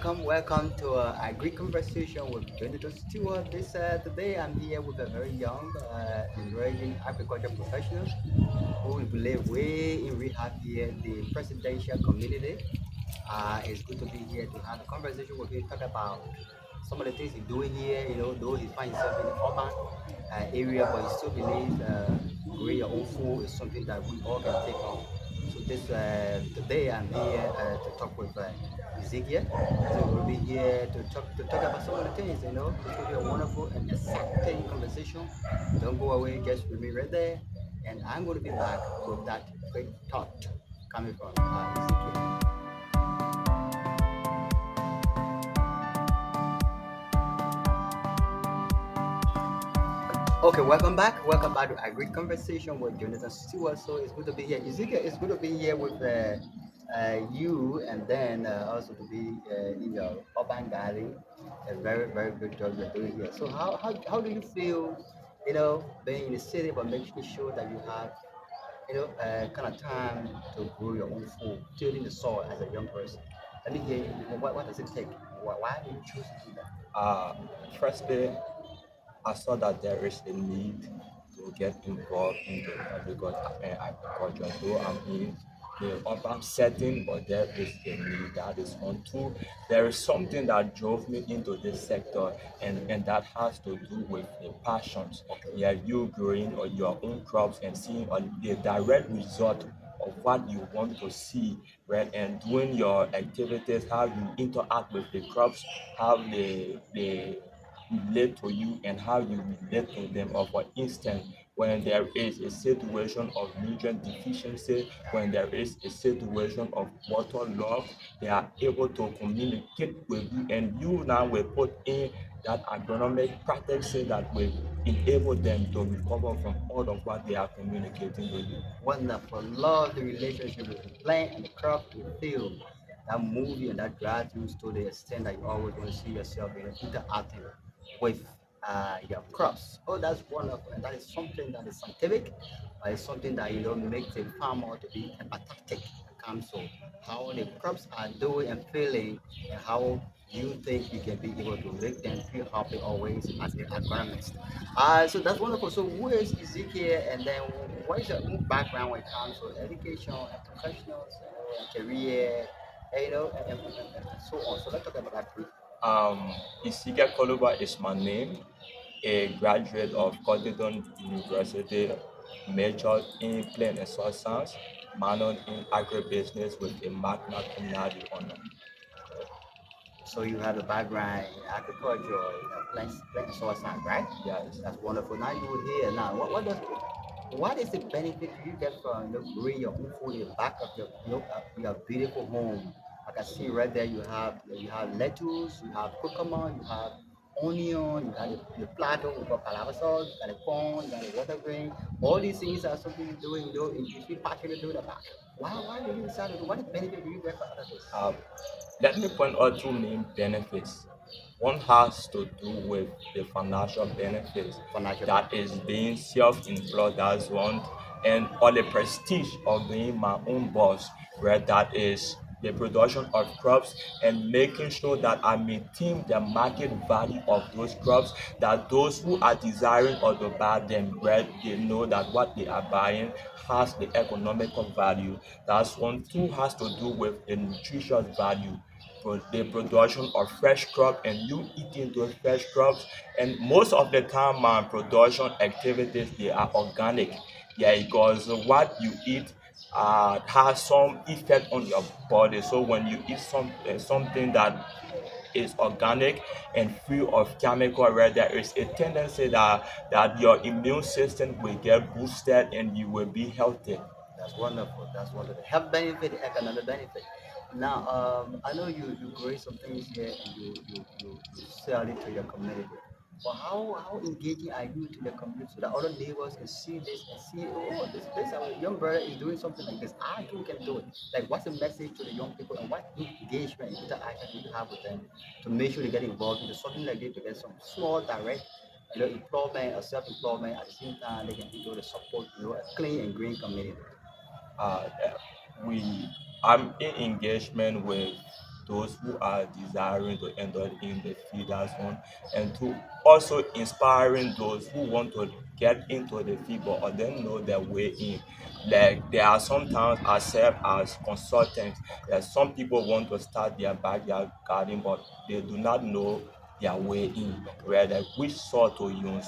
Welcome to a great conversation with Benito Stewart. Today I'm here with a very young, emerging agriculture professional who we live way in rehab here in the presidential community. It's good to be here to have a conversation with him, talk about some of the things he's doing here. Though he finds himself in the urban area, but he still believes growing your own food is something that we all can take on. So today I'm here to talk with Ezekiel. So we'll be here to talk about some of the things. It's going to be a wonderful and exciting conversation. Don't go away, just remain right there, and I'm going to be back with that great thought coming from Ezekiel. Okay, welcome back. Welcome back to a great conversation with Jonathan Stewart. So it's good to be here. Ezekiel, it's good to be here with you, and then also to be in your urban garden. A very, very good job you're doing here. So how do you feel, being in the city, but making sure that you have, kind of time to grow your own food, tilling the soil as a young person? Let me hear you. What does it take? Why do you choose to do that? Uh, Firstly, I saw that there is a need to get involved in the agriculture. Though I'm in the urban setting, but there is a need. That is one. Two, there is something that drove me into this sector, and that has to do with the passions. Yeah, you growing or your own crops and seeing the direct result of what you want to see, right? And doing your activities, how you interact with the crops, how they relate to you and how you relate to them. Or for instance, when there is a situation of nutrient deficiency, when there is a situation of water loss, they are able to communicate with you, and you now will put in that agronomic practices that will enable them to recover from all of what they are communicating with you. Wonderful. Love the relationship with the plant and the crop, the field. That movie and that gratitude to the extent that you always want to see yourself interacting with your crops. Oh, that's wonderful. And that is something that is scientific. It's something that makes the farmer to be empathetic when it comes to how the crops are doing and feeling, and how you think you can be able to make them feel happy always as an agronomist. So that's wonderful. So who is Ezekiel, and then what is your own background when it comes to education and professionals, and career, and so on. So let's talk about that briefly. Ezekiel Korlubah is my name, a graduate of Cotton University, majored in plant and soil science, minored in agribusiness with a magna cum laude honor. So you have a background in agriculture, plant soil science, right? Yes. That's wonderful. Now you will hear now. What is the benefit you get from growing your own food in the back of your beautiful home? I can see right there you have lettuce, you have cucumber, you have onion, you got the plato, you got palava sauce, you got the corn, you got the water grain. All these things are something you're doing, you feel passionate doing about. Why do you decide to do? What benefit do you get from other things? Uh, Let me point out two main benefits. One has to do with the financial benefits, Financial that benefit. is being self-employed, that's one, and or the prestige of being my own boss, where that is the production of crops and making sure that I maintain the market value of those crops, that those who are desiring or to buy them, where they know that what they are buying has the economical value. That's one. Two has to do with the nutritious value, the production of fresh crop and you eating those fresh crops. And most of the time my production activities, they are organic. Yeah, because what you eat has some effect on your body. So when you eat something that is organic and free of chemical, where there is a tendency that your immune system will get boosted and you will be healthy. That's wonderful. That's wonderful. Health benefit, economic benefit. Now, I know you grow some things here and you sell it to your community. But how engaging are you to the community so that other neighbors can see this and see, oh, this our young brother is doing something like this. I too can do it. Like, what's the message to the young people, and what engagement and interaction do you have with them to make sure they get involved into something like this to get some small direct, employment or self-employment at the same time they can be able to support, a clean and green community. uh, we I'm in engagement with those who are desiring to enter in the feeders one, and to also inspiring those who want to get into the field or don't know their way in. Like there are sometimes I serve as consultant. Some people want to start their backyard garden, but they do not know their way in, where like which soil to use,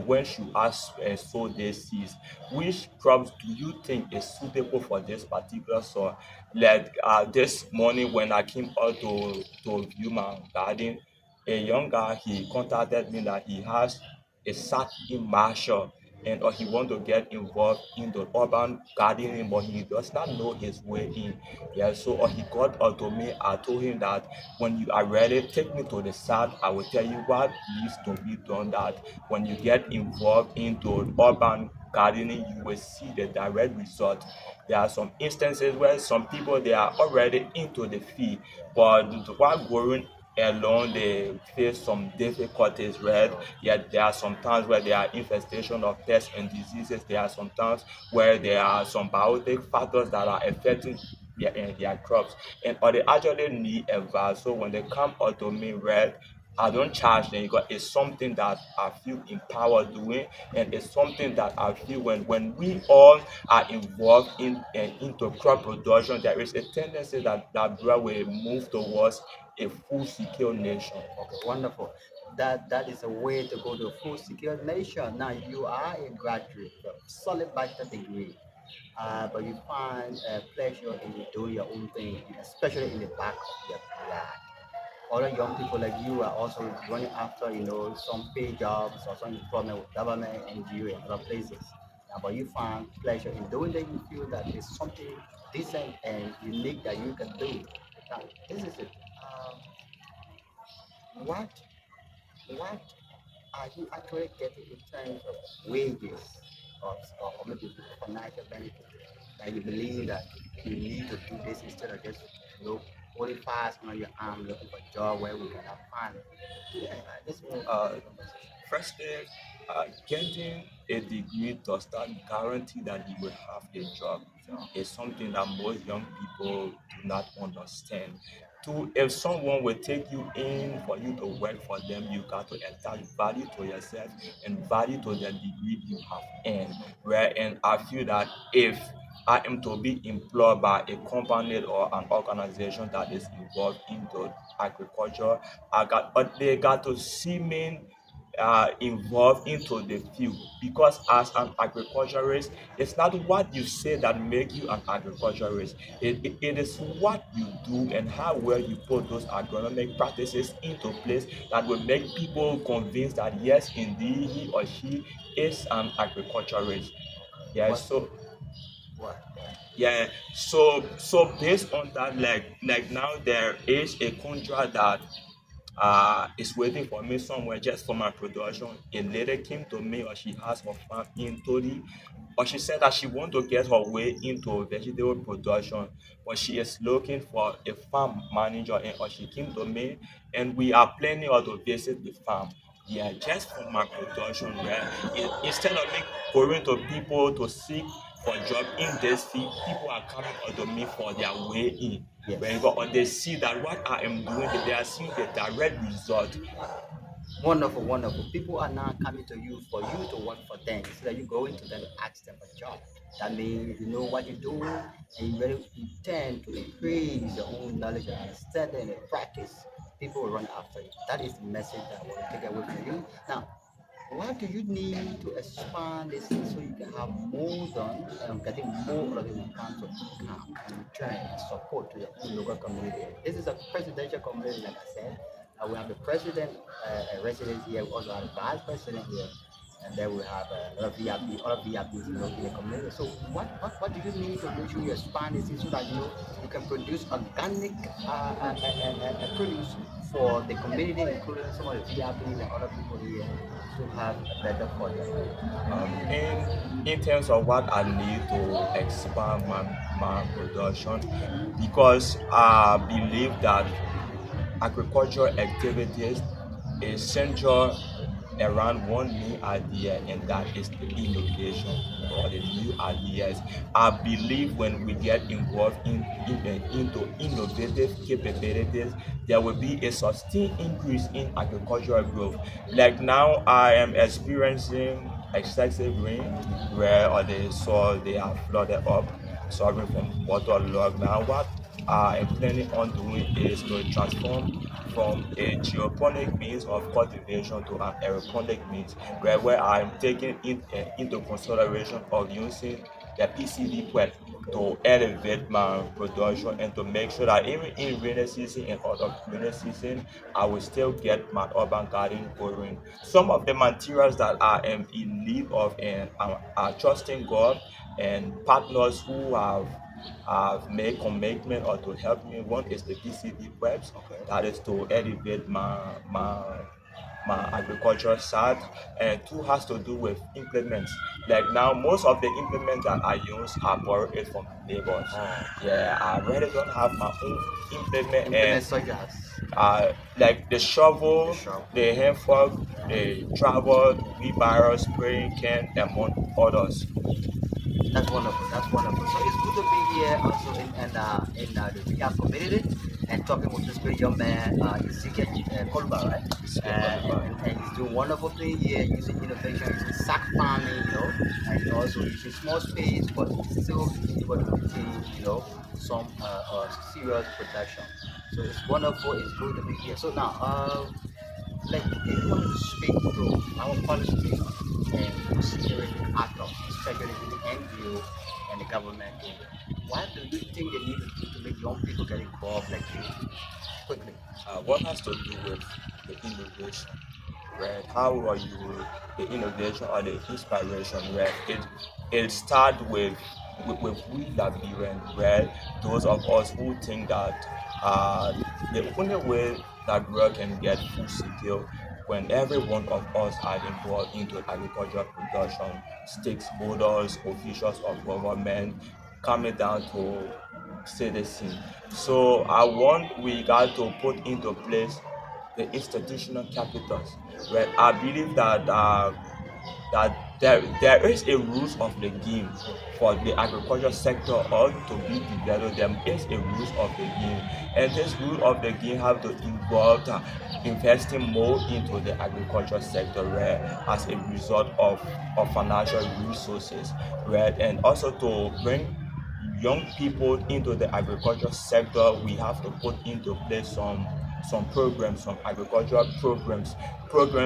when should I sow these seeds, which crops do you think is suitable for this particular soil. Like this morning when I came out to view my garden, a young guy he contacted me that he has a sat in Marshall, and or he want to get involved in the urban gardening, but he does not know his way in. Yeah, so or he got to me. I told him that when you are ready, take me to the site. I will tell you what needs to be done. That when you get involved into urban gardening, you will see the direct result. There are some instances where some people they are already into the field, but while going alone they face some difficulties, right? Yet there are some times where there are infestation of pests and diseases. There are some times where there are some biotic factors that are affecting their crops, and or they actually need advice. So when they come out to me, right, I don't charge them because it's something that I feel empowered doing, and it's something that I feel when we all are involved in into crop production, there is a tendency that Brazil will move towards a food secure nation. Okay, wonderful. That is a way to go to a full secure nation. Now you are a graduate, a solid bachelor degree, but you find pleasure in doing your own thing, especially in the back of your yard. Other young people like you are also running after, some paid jobs or some employment with government, NGO, and other places. But you find pleasure in doing that. You feel that it's something decent and unique that you can do. Now, this is it. What what are you actually getting in terms of wages or maybe financial benefit that you believe that you need to do this instead of just holding fast on your arm looking for a job where we can have fun? Yeah, this will Uh, be a conversation. Firstly, getting a degree does not guarantee that you will have a job. So, It's something that most young people do not understand. To if someone will take you in for you to work for them, you got to attach value to yourself and value to the degree you have earned. Where and I feel that if I am to be employed by a company or an organization that is involved into agriculture, but they got to see me involved into the field, because as an agriculturist it's not what you say that make you an agriculturist. It is what you do and how well you put those agronomic practices into place that will make people convinced that yes indeed he or she is an agriculturist. Yeah, what so what? yeah, so based on that, like now there is a contract that is waiting for me somewhere just for my production. A lady came to me, or she has her farm in Tori, or she said that she want to get her way into vegetable production, but she is looking for a farm manager, and or she came to me, and we are planning to visit the farm. Yeah, just for my production, right? Instead of me going to people to seek for job in this field, people are coming to me for their way in. Yes. When or they see that what I am doing, they are seeing the direct result. Wonderful, wonderful. People are now coming to you for you to work for them. So that you go into them to ask them for a job. That means you know what you do and you really intend to increase your own knowledge and understanding and practice. People will run after you. That is the message that I want to take away from you. Now, what do you need to expand this thing so you can have more done and getting more of it in terms of income and return and support to your own local community? This is a presidential community, like I said. We have the president residence here. We also have the vice president here, and then we have a lot of VIP, other VIPs in the community. So, what do you need to make sure you expand this thing so that you can produce organic produce for the community, including some of the VIPs and other people here, to have a better quality. In terms of what I need to expand my production, because I believe that agricultural activities is central around one new idea, and that is the innovation or the new ideas. I believe when we get involved into innovative capabilities, there will be a sustained increase in agricultural growth. Like now, I am experiencing excessive rain where all the soil they are flooded up, suffering from waterlogged. Now, what I am planning on doing is to transform from a geoponic means of cultivation to an aeroponic means, where I'm taking into consideration of using the PCV prep to elevate my production and to make sure that even in rainy season and out of rainy season, I will still get my urban garden going. Some of the materials that I am in need of and are trusting God and partners who have made commitment or to help me. One is the PCB webs, Okay. that is to elevate my agricultural side, and two has to do with implements. Like now, most of the implements that I use are borrowed from neighbors. Oh, Yeah, I really don't have my own implement, and implements such as like the the shovel, shop. the hand fork, the travel, wheelbarrow, spraying can, among others. That's wonderful. That's wonderful. So it's good to be here also in the rehab community and talking with this great young man, Ezekiel Korlubah, right? Ezekiel Korlubah. And he's doing wonderful thing here using innovation, using sack farming, and also using small space, but still being able to retain, some serious production. So it's wonderful. It's good to be here. So now, like if you want to speak to our policy and considering actors, especially in the NGO and the government, what do you think they need to do to make young people get involved like you quickly? What has to do with the innovation, right? How are you the innovation or the inspiration, right? It starts with we that parent, right? Those of us who think that the only way that girl can get food secure when every one of us are involved into agricultural production, stakeholders, officials of government, coming down to citizen. So I want we got to put into place the institutional capitals, right? I believe that there is a rules of the game for the agriculture sector or to be developed. There is a rules of the game, and this rule of the game have to involve investing more into the agriculture sector, right? As a result of financial resources, right? And also to bring young people into the agriculture sector, we have to put into place some programs, some agricultural programs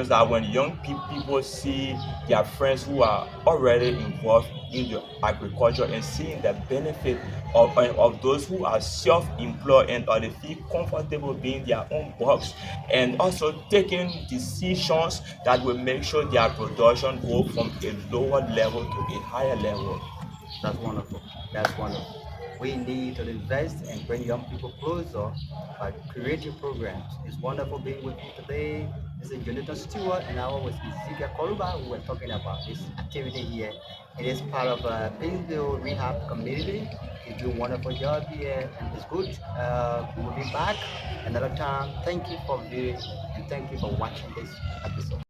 that when young people see their friends who are already involved in the agriculture and seeing the benefit of those who are self-employed and or they feel comfortable being their own boss and also taking decisions that will make sure their production go from a lower level to a higher level. That's wonderful. That's wonderful. We need to invest and bring young people closer by creating programs. It's wonderful being with you today. This is Jonathan Stewart, and I was with Ezekiel Korlubah. We were talking about this activity here. It is part of a Paynesville rehab community. He's doing a wonderful job here, and it's good. We will be back another time. Thank you for viewing, and thank you for watching this episode.